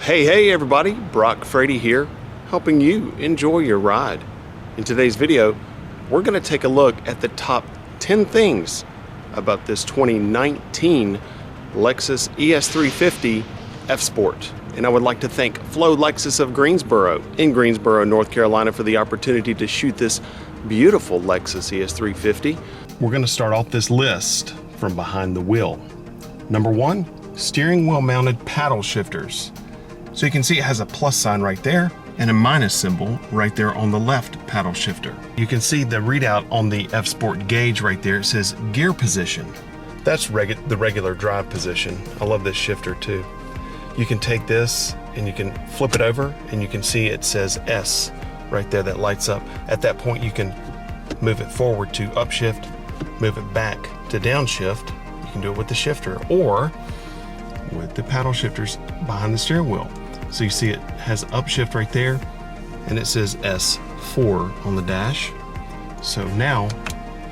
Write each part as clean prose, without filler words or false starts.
Hey everybody, Brock Frady here, helping you enjoy your ride. In today's video, we're going to take a look at the top 10 things about this 2019 Lexus ES350 F-Sport. And I would like to thank Flo Lexus of Greensboro in Greensboro, North Carolina for the opportunity to shoot this beautiful Lexus ES350. We're going to start off this list from behind the wheel. Number 1, steering wheel mounted paddle shifters. So you can see it has a plus sign right there and a minus symbol right there on the left paddle shifter. You can see the readout on the F-Sport gauge right there. It says gear position. That's the regular drive position. I love this shifter too. You can take this and you can flip it over and you can see it says S right there that lights up. At that point you can move it forward to upshift, move it back to downshift. You can do it with the shifter or with the paddle shifters behind the steering wheel. So you see it has upshift right there and it says S4 on the dash. So now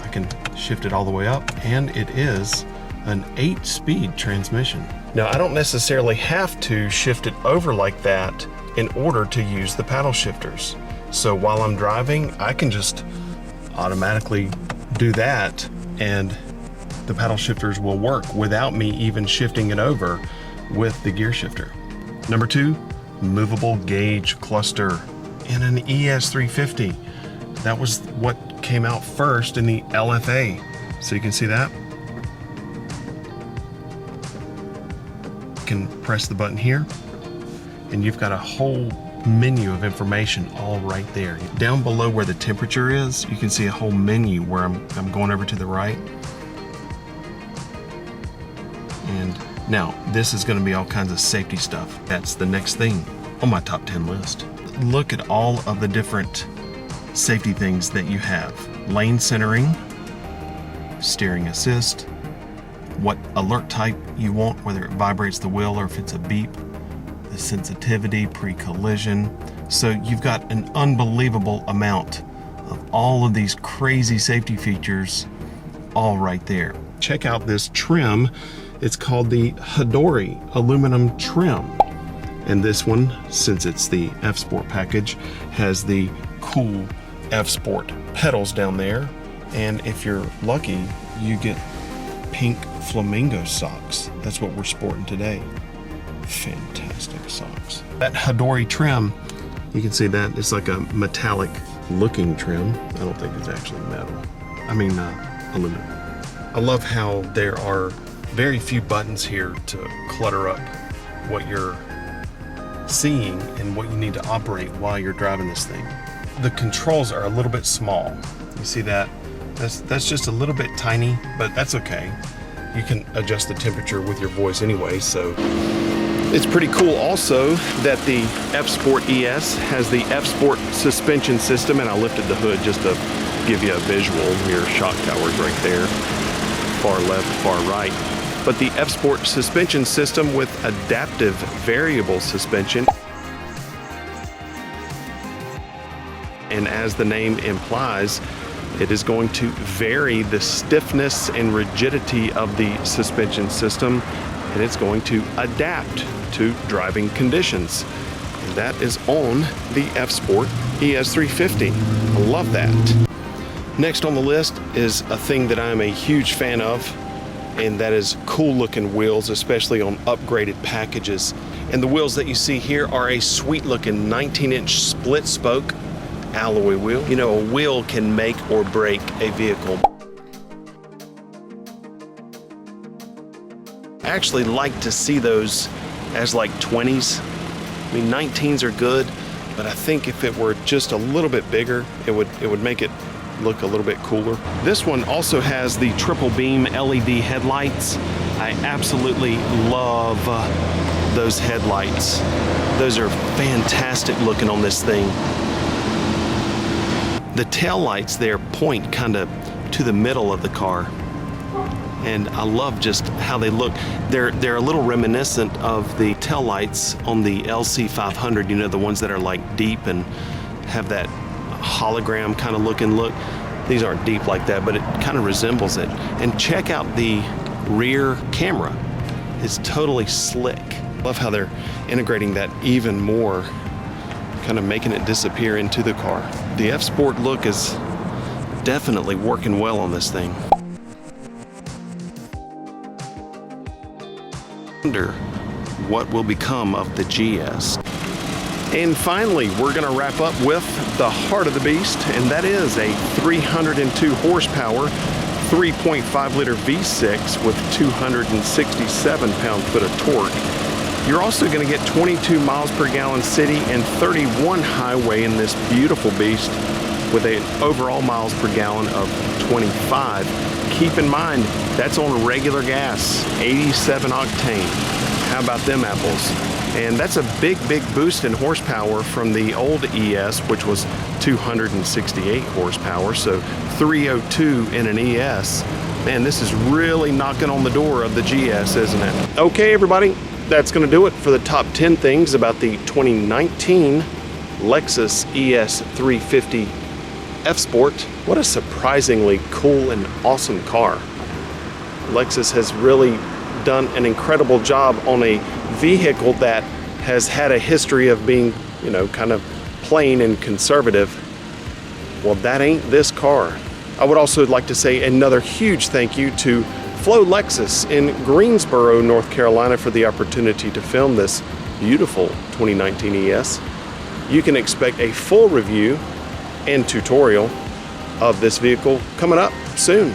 I can shift it all the way up and it is an 8-speed transmission. Now I don't necessarily have to shift it over like that in order to use the paddle shifters. So while I'm driving, I can just automatically do that and the paddle shifters will work without me even shifting it over with the gear shifter. Number 2, movable gauge cluster in an ES350. That was what came out first in the LFA. So you can see that. You can press the button here and you've got a whole menu of information all right there. Down below where the temperature is, you can see a whole menu where I'm going over to the right. And now, this is going to be all kinds of safety stuff. That's the next thing on my top 10 list. Look at all of the different safety things that you have. Lane centering, steering assist, what alert type you want, whether it vibrates the wheel or if it's a beep, the sensitivity, pre-collision. So you've got an unbelievable amount of all of these crazy safety features all right there. Check out this trim. It's called the Hadori aluminum trim. And this one, since it's the F-Sport package, has the cool F-Sport pedals down there. And if you're lucky, you get pink flamingo socks. That's what we're sporting today. Fantastic socks. That Hadori trim, you can see that it's like a metallic looking trim. I don't think it's actually metal. I mean, aluminum. I love how there are very few buttons here to clutter up what you're seeing and what you need to operate while you're driving this thing. The controls are a little bit small. You see that? That's just a little bit tiny, but that's okay. You can adjust the temperature with your voice anyway, so. It's pretty cool also that the F-Sport ES has the F-Sport suspension system, and I lifted the hood just to give you a visual. Your shock tower's right there, far left, far right. But the F-Sport suspension system with adaptive variable suspension. And as the name implies, it is going to vary the stiffness and rigidity of the suspension system, and it's going to adapt to driving conditions. And that is on the F-Sport ES350. I love that. Next on the list is a thing that I'm a huge fan of, and that is cool looking wheels, especially on upgraded packages. And the wheels that you see here are a sweet looking 19-inch split spoke alloy wheel. You know, a wheel can make or break a vehicle. I actually like to see those as like 20s. I mean, 19s are good, but I think if it were just a little bit bigger, it would make it look a little bit cooler. This one also has the triple beam LED headlights. I absolutely love those headlights. Those are fantastic looking on this thing. The tail lights there point kind of to the middle of the car, and I love just how they look. They're a little reminiscent of the tail lights on the LC500, you know, the ones that are like deep and have that hologram kind of looking look. These aren't deep like that, but it kind of resembles it. And check out the rear camera. It's totally slick. Love how they're integrating that even more, kind of making it disappear into the car. The F-Sport look is definitely working well on this thing. Wonder what will become of the GS. And finally, we're going to wrap up with the heart of the beast, and that is a 302 horsepower 3.5 liter V6 with 267 pound-foot of torque. You're also going to get 22 miles per gallon city and 31 highway in this beautiful beast with an overall miles per gallon of 25. Keep in mind, that's on regular gas, 87 octane. How about them apples? And that's a big boost in horsepower from the old ES, which was 268 horsepower, so 302 in an ES. Man, this is really knocking on the door of the GS, isn't it? Okay, everybody, that's going to do it for the top 10 things about the 2019 Lexus ES350 F-Sport. What a surprisingly cool and awesome car. Lexus has really done an incredible job on a vehicle that has had a history of being, you know, kind of plain and conservative. Well, that ain't this car. I would also like to say another huge thank you to Flo Lexus in Greensboro, North Carolina for the opportunity to film this beautiful 2019 ES. You can expect a full review and tutorial of this vehicle coming up soon.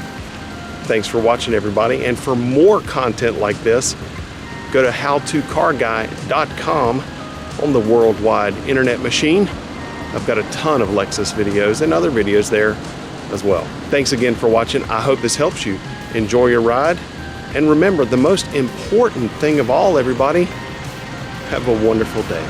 Thanks for watching, everybody, and for more content like this, go to howtocarguy.com on the worldwide internet machine. I've got a ton of Lexus videos and other videos there as well. Thanks again for watching. I hope this helps you. Enjoy your ride, and remember, the most important thing of all, everybody, have a wonderful day.